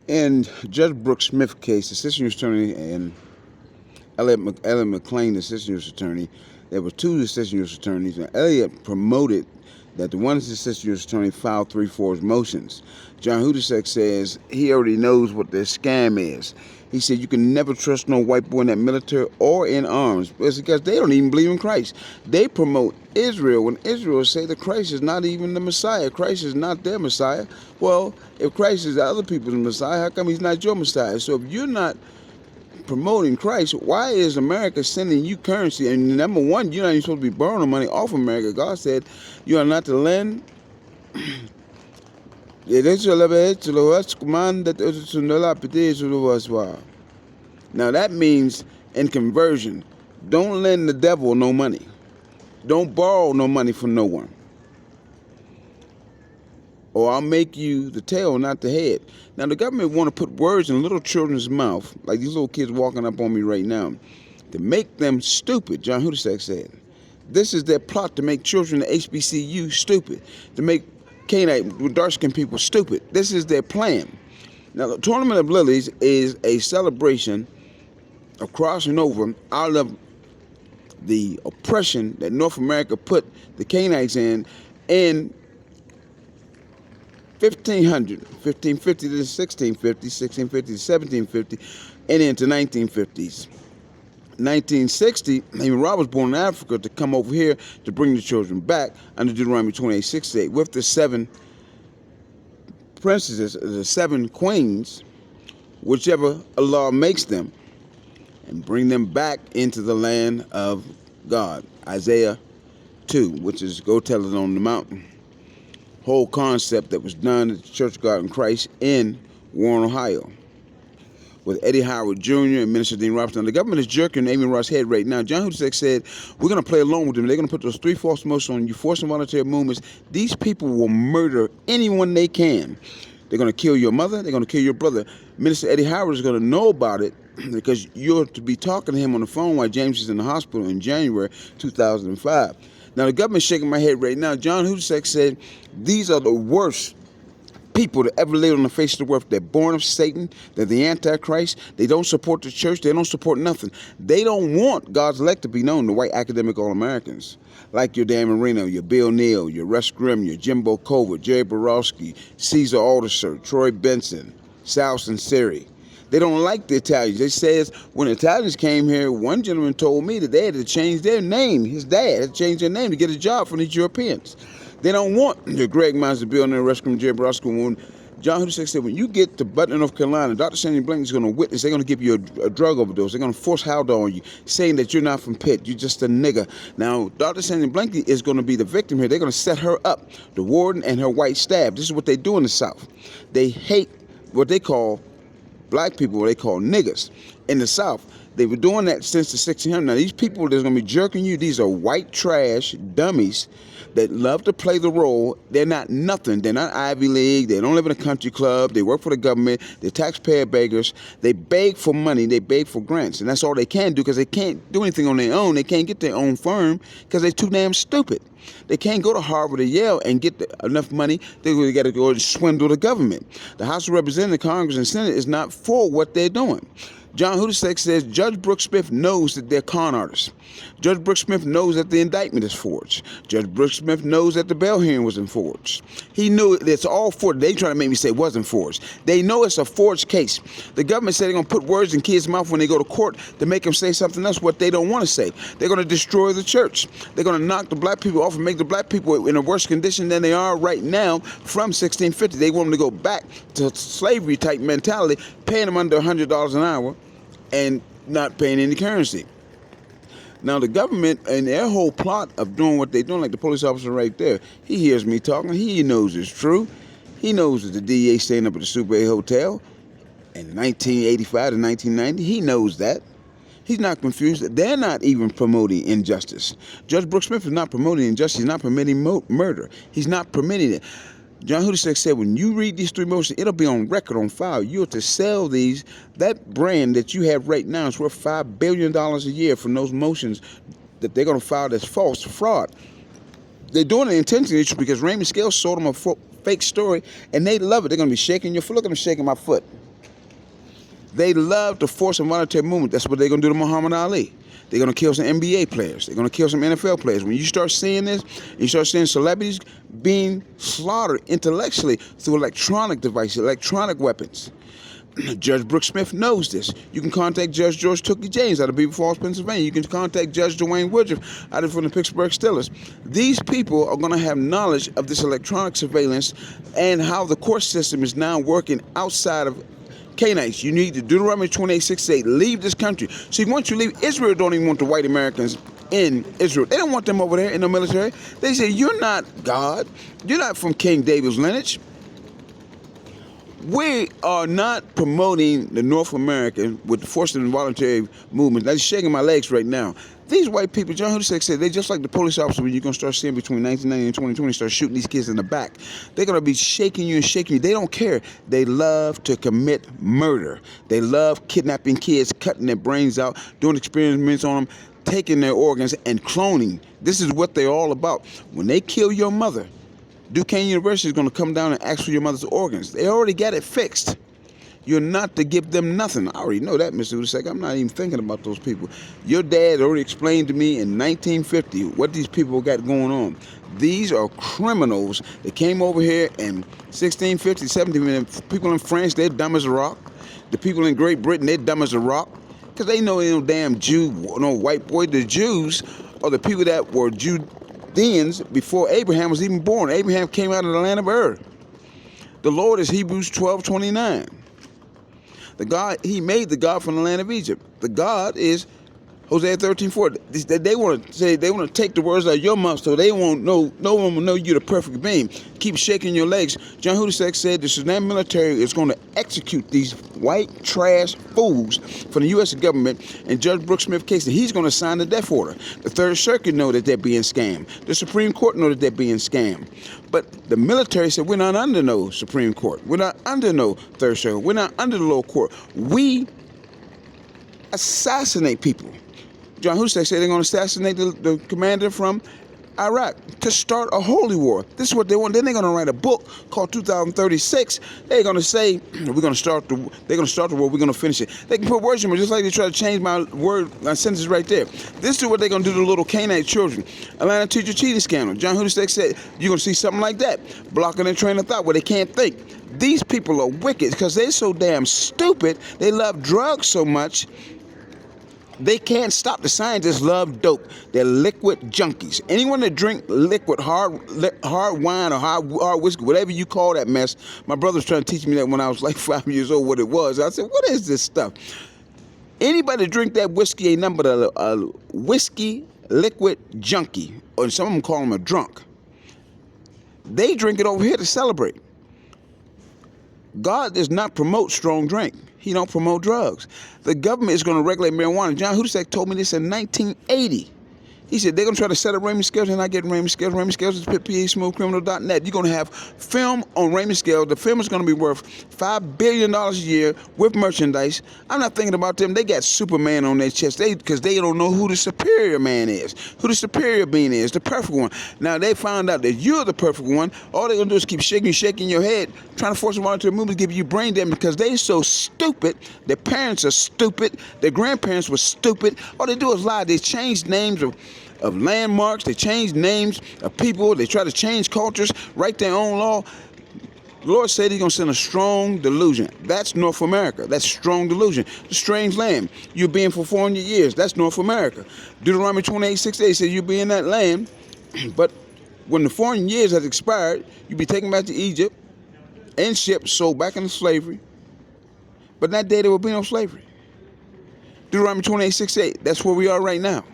In Judge Brooks Smith case, the assistant U.S. attorney and Elliot McClain, the assistant U.S. attorney, there were two assistant U.S. attorneys, and Elliot promoted that the one assistant U.S. attorney filed three forged motions. John Hudasek says he already knows what their scam is. He said you can never trust no white boy in that military or in arms. It's because they don't even believe in Christ. They promote Israel when Israel say that Christ is not even the Messiah. Christ is not their Messiah. Well, if Christ is other people's Messiah, how come he's not your Messiah? So if you're not promoting Christ, why is America sending you currency? And number one, you're not even supposed to be borrowing money off America. God said you are not to lend. Now that means in conversion, don't lend the devil no money. Don't borrow no money from no one. Or I'll make you the tail, not the head. Now the government want to put words in little children's mouth, like these little kids walking up on me right now, to make them stupid, John Hudasek said. This is their plot to make children at HBCU stupid, to make Canaanite, dark-skinned people stupid. This is their plan. Now the Tournament of Lilies is a celebration of crossing over out of the oppression that North America put the Canaanites in 1500, 1550 to 1650, 1650 to 1750, and into 1950s. 1960, Amy Rob was born in Africa to come over here to bring the children back under Deuteronomy 28:68 with the seven princesses, the seven queens, whichever Allah makes them, and bring them back into the land of God. Isaiah 2, which is go tell it on the mountain. Whole concept that was done at the Church of God in Christ in Warren, Ohio, with Eddie Howard Jr. and Minister Dean Robinson. The government is jerking Amy Ross' head right now. John Hudasek said, we're going to play along with them. They're going to put those three false motions on you, forced and voluntary movements. These people will murder anyone they can. They're going to kill your mother. They're going to kill your brother. Minister Eddie Howard is going to know about it because you're to be talking to him on the phone while James is in the hospital in January 2005. Now, the government's shaking my head right now. John Hudasek said, these are the worst people that ever lived on the face of the earth. They're born of Satan. They're the Antichrist. They don't support the church. They don't support nothing. They don't want God's elect to be known, the white academic All-Americans, like your Dan Marino, your Bill Neal, your Russ Grimm, your Jimbo Covert, Jerry Borowski, Caesar Alderser, Troy Benson, Sal Sinceri. They don't like the Italians. They says when the Italians came here, one gentleman told me that they had to change their name. His dad had to change their name to get a job from these Europeans. They don't want the Greg Miles, the Bill Neal, Russ Grimm, Jerry Borowski. When John Hudasek said, when you get to Butler, North Carolina, Dr. Sandy Blank is going to witness. They're going to give you a drug overdose. They're going to force Haldol on you, saying that you're not from Pitt. You're just a nigger. Now, Dr. Sandy Blank is going to be the victim here. They're going to set her up, the warden and her white staff. This is what they do in the South. They hate what they call black people, what they call niggers in the South. They were doing that since the 1600s. Now, these people that's going to be jerking you, these are white trash dummies that love to play the role. They're not nothing. They're not Ivy League. They don't live in a country club. They work for the government. They're taxpayer beggars. They beg for money. They beg for grants. And that's all they can do because they can't do anything on their own. They can't get their own firm because they're too damn stupid. They can't go to Harvard or Yale and get enough money. They got to go and swindle the government. The House of Representatives, Congress, and Senate is not for what they're doing. John Hudasek says Judge Brooks Smith knows that they're con artists. Judge Brooks Smith knows that the indictment is forged. Judge Brooks Smith knows that the bail hearing wasn't forged. He knew it's all forged. They trying to make me say it wasn't forged. They know it's a forged case. The government said they're going to put words in kids' mouth when they go to court to make them say something else what they don't want to say. They're going to destroy the church. They're going to knock the black people off and make the black people in a worse condition than they are right now from 1650. They want them to go back to slavery type mentality, paying them under $100 an hour and not paying any currency. Now the government and their whole plot of doing what they're doing, like the police officer right there, he hears me talking, he knows it's true. He knows that the DA staying up at the Super 8 Hotel in 1985 to 1990, he knows that. He's not confused. They're not even promoting injustice. Judge Brooks Smith is not promoting injustice. He's not permitting murder. He's not permitting it. John Hudasek said, when you read these three motions, it'll be on record, on file. You're to sell these. That brand that you have right now is worth $5 billion a year from those motions that they're going to file as false fraud. They're doing it intentionally because Raymond Scales sold them a fake story, and they love it. They're going to be shaking your foot. Look at them shaking my foot. They love to force involuntary movement. That's what they're going to do to Muhammad Ali. They're going to kill some NBA players. They're going to kill some NFL players. When you start seeing this, you start seeing celebrities being slaughtered intellectually through electronic devices, electronic weapons. Judge Brooks Smith knows this. You can contact Judge George Tookie James out of Beaver Falls, Pennsylvania. You can contact Judge Dwayne Woodruff out of from the Pittsburgh Steelers. These people are going to have knowledge of this electronic surveillance and how the court system is now working outside of Canaanites. You need to Deuteronomy 28:6-8. Leave this country. See, once you leave, Israel don't even want the white Americans in Israel. They don't want them over there in the military. They say, you're not God. You're not from King David's lineage. We are not promoting the North American with the forced involuntary movement. I'm shaking my legs right now. These white people, John Hussein said, they just like the police officer when you're going to start seeing between 1990 and 2020, start shooting these kids in the back. They're going to be shaking you and shaking you. They don't care. They love to commit murder. They love kidnapping kids, cutting their brains out, doing experiments on them, taking their organs, and cloning. This is what they're all about. When they kill your mother, Duquesne University is going to come down and ask for your mother's organs. They already got it fixed. You're not to give them nothing. I already know that, Mr. Husek. I'm not even thinking about those people. Your dad already explained to me in 1950 what these people got going on. These are criminals that came over here in 1650, 17. People in France, they're dumb as a rock. The people in Great Britain, they're dumb as a rock. Because they know ain't no damn Jew, no white boy. The Jews are the people that were Judeans before Abraham was even born. Abraham came out of the land of Ur. The Lord is Hebrews 12:29. The God, he made the God from the land of Egypt. The God is Hosea 13:4. They want to say, they want to take the words out of your mouth so they won't know, no one will know you're the perfect being. Keep shaking your legs. John Husek said the Sudan military is going to execute these white trash fools for the U.S. government, and Judge Brooks Smith case, he's going to sign the death order. The Third Circuit know that they're being scammed. The Supreme Court know that they're being scammed. But the military said, we're not under no Supreme Court. We're not under no Third Circuit. We're not under the lower court. We assassinate people. John Hussein said they're going to assassinate the commander from Iraq to start a holy war. This is what they want. Then they're going to write a book called 2036. They're going to say they're going to start the war. We're going to finish it. They can put words in it just like they try to change my sentence right there. This is what they're going to do to little Canaanite children. Atlanta teacher cheating scandal. John Hussein said you're going to see something like that, blocking their train of thought where they can't think. These people are wicked because they're so damn stupid. They love drugs so much. They can't stop. The scientists love dope. They're liquid junkies. Anyone that drink liquid, hard wine or hard whiskey, whatever you call that mess. My brother was trying to teach me that when I was like 5 years old, what it was. I said, what is this stuff? Anybody that drink that whiskey ain't nothing but a whiskey liquid junkie, or some of them call them a drunk. They drink it over here to celebrate. God does not promote strong drink. He don't promote drugs. The government is going to regulate marijuana. John Husek told me this in 1980. He said they're going to try to set up Raymond Scales. They're not getting Raymond Scales. Raymond Scales is PASmoothcriminal.net. You're going to have film on Raymond Scales. The film is going to be worth $5 billion a year with merchandise. I'm not thinking about them. They got Superman on their chest because they don't know who the superior man is, who the superior being is, the perfect one. Now they found out that you're the perfect one. All they're going to do is keep shaking your head, trying to force them on to the movie, give you brain damage because they're so stupid. Their parents are stupid. Their grandparents were stupid. All they do is lie. They change names of landmarks, they change names of people, they try to change cultures, write their own law. The Lord said he's going to send a strong delusion. That's North America. That's strong delusion. The strange land. You'll be in for 400 years. That's North America. Deuteronomy 28:6-8 says you'll be in that land, but when the 400 years has expired, you'll be taken back to Egypt and shipped, sold back into slavery. But that day there will be no slavery. Deuteronomy 28:6-8. That's where we are right now.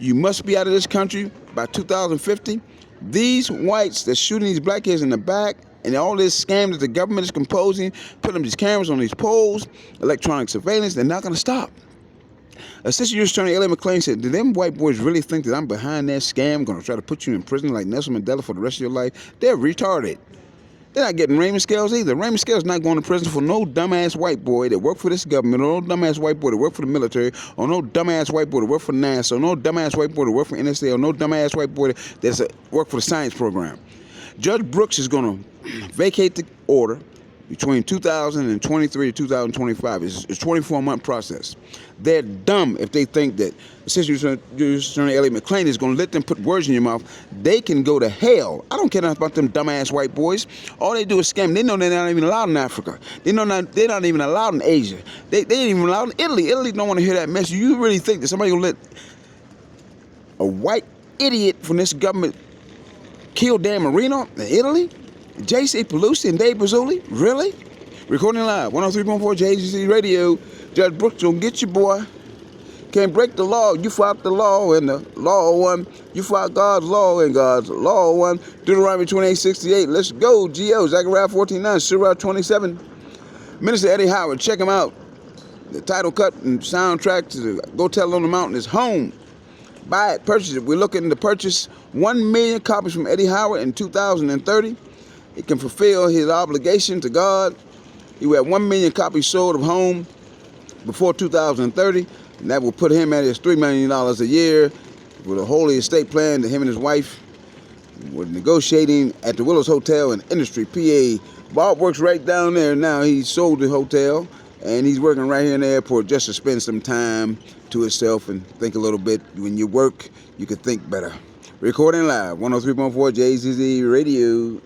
You must be out of this country by 2050. These whites that's shooting these black kids in the back and all this scam that the government is composing, putting these cameras on these poles, electronic surveillance, they're not going to stop. Assistant U.S. Attorney Elliot McClain said, do them white boys really think that I'm behind that scam, going to try to put you in prison like Nelson Mandela for the rest of your life? They're retarded. They're not getting Raymond Scales either. Raymond Scales not going to prison for no dumbass white boy that worked for this government, or no dumbass white boy that worked for the military, or no dumbass white boy that worked for NASA, or no dumbass white boy that worked for NSA, or no dumbass white boy that's worked for the science program. Judge Brooks is going to vacate the order, between 2023 to 2025. It's a 24-month process. They're dumb if they think that Assistant U.S. Attorney Elliot McClain is going to let them put words in your mouth. They can go to hell. I don't care nothing about them dumbass white boys. All they do is scam. They know they're not even allowed in Africa. They're not even allowed in Asia. They ain't even allowed in Italy. Italy don't want to hear that mess. You really think that somebody going to let a white idiot from this government kill Dan Marino in Italy? J.C. Pelusi and Dave Mazzulli? Really? Recording live, 103.4 JCC Radio. Judge Brooks gonna get you, boy. Can't break the law. You fought the law, and the law won. You fought God's law, and God's law won. Deuteronomy 28:68. Let's go, G.O. Zechariah 14:9. Surah 27. Minister Eddie Howard, check him out. The title cut and soundtrack to Go Tell It on the Mountain is home. Buy it, purchase it. We're looking to purchase 1 million copies from Eddie Howard in 2030. He can fulfill his obligation to God. He will have 1 million copies sold of Home before 2030, and that will put him at his $3 million a year with a holy estate plan that him and his wife were negotiating at the Willows Hotel in Industry, PA. Bob works right down there now. He sold the hotel, and he's working right here in the airport just to spend some time to himself and think a little bit. When you work, you can think better. Recording live, 103.4 JZZ Radio.